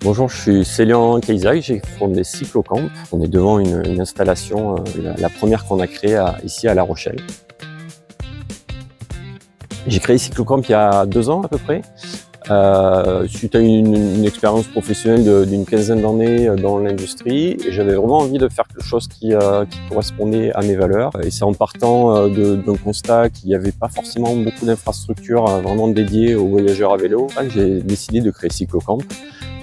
Bonjour, je suis Célian Keisaï, j'ai fondé Cyclocamp. On est devant une installation, la première qu'on a créée ici à La Rochelle. J'ai créé Cyclocamp il y a 2 ans à peu près, suite à une expérience professionnelle d'une quinzaine d'années dans l'industrie. Et j'avais vraiment envie de faire quelque chose qui correspondait à mes valeurs. Et c'est en partant d'un constat qu'il n'y avait pas forcément beaucoup d'infrastructures vraiment dédiées aux voyageurs à vélo que j'ai décidé de créer Cyclocamp,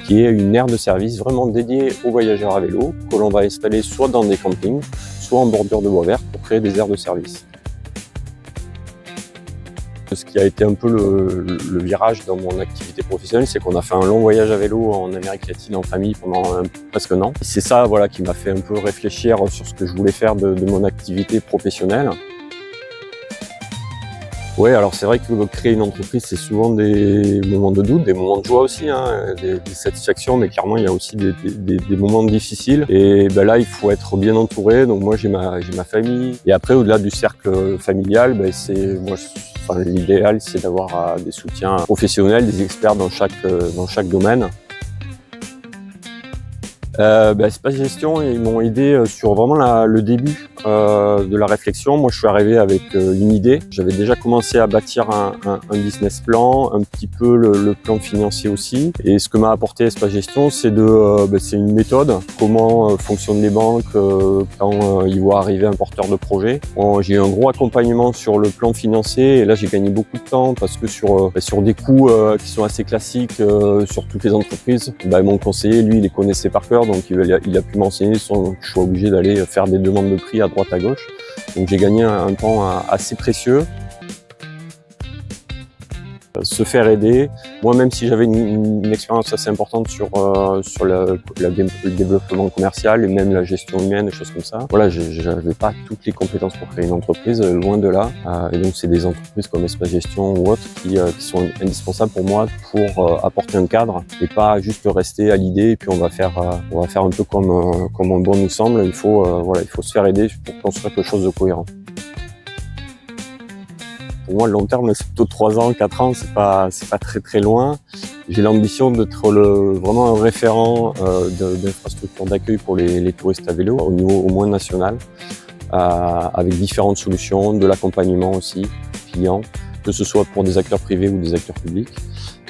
qui est une aire de service vraiment dédiée aux voyageurs à vélo, que l'on va installer soit dans des campings, soit en bordure de bois vert pour créer des aires de service. Ce qui a été un peu le virage dans mon activité professionnelle, c'est qu'on a fait un long voyage à vélo en Amérique latine en famille pendant presque un an. Et c'est ça qui m'a fait un peu réfléchir sur ce que je voulais faire de mon activité professionnelle. Oui, alors c'est vrai que créer une entreprise, c'est souvent des moments de doute, des moments de joie aussi, des satisfactions, mais clairement il y a aussi des moments difficiles. Et là, il faut être bien entouré. Donc moi, j'ai ma famille. Et après, au-delà du cercle familial, l'idéal, c'est d'avoir des soutiens professionnels, des experts dans chaque domaine. Espace Gestion, ils m'ont aidé sur vraiment le début de la réflexion. Moi, je suis arrivé avec une idée. J'avais déjà commencé à bâtir un business plan, un petit peu le plan financier aussi. Et ce que m'a apporté Espace Gestion, c'est une méthode. Comment fonctionnent les banques quand ils voient arriver un porteur de projet. J'ai eu un gros accompagnement sur le plan financier. Et là, j'ai gagné beaucoup de temps parce que sur des coûts qui sont assez classiques sur toutes les entreprises, mon conseiller, lui, il les connaissait par cœur. Donc il a pu m'enseigner sans que je sois obligé d'aller faire des demandes de prix à droite à gauche. Donc j'ai gagné un temps assez précieux. Se faire aider. Moi, même si j'avais une expérience assez importante sur le développement commercial et même la gestion humaine, des choses comme ça, j'avais pas toutes les compétences pour créer une entreprise, loin de là. Et donc c'est des entreprises comme Espace Gestion ou autres qui sont indispensables pour moi pour apporter un cadre et pas juste rester à l'idée et puis on va faire un peu comme bon nous semble. Il faut se faire aider pour construire quelque chose de cohérent. Pour moi, le long terme, c'est plutôt 3 ans, 4 ans, c'est pas très très loin. J'ai l'ambition d'être vraiment un référent d'infrastructure d'accueil pour les touristes à vélo au niveau au moins national, avec différentes solutions, de l'accompagnement aussi, clients, que ce soit pour des acteurs privés ou des acteurs publics.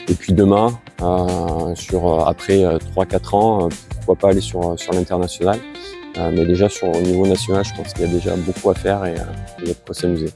Et puis demain, après 3-4 ans, pourquoi pas aller sur l'international. Mais déjà au niveau national, je pense qu'il y a déjà beaucoup à faire et il y a de quoi s'amuser.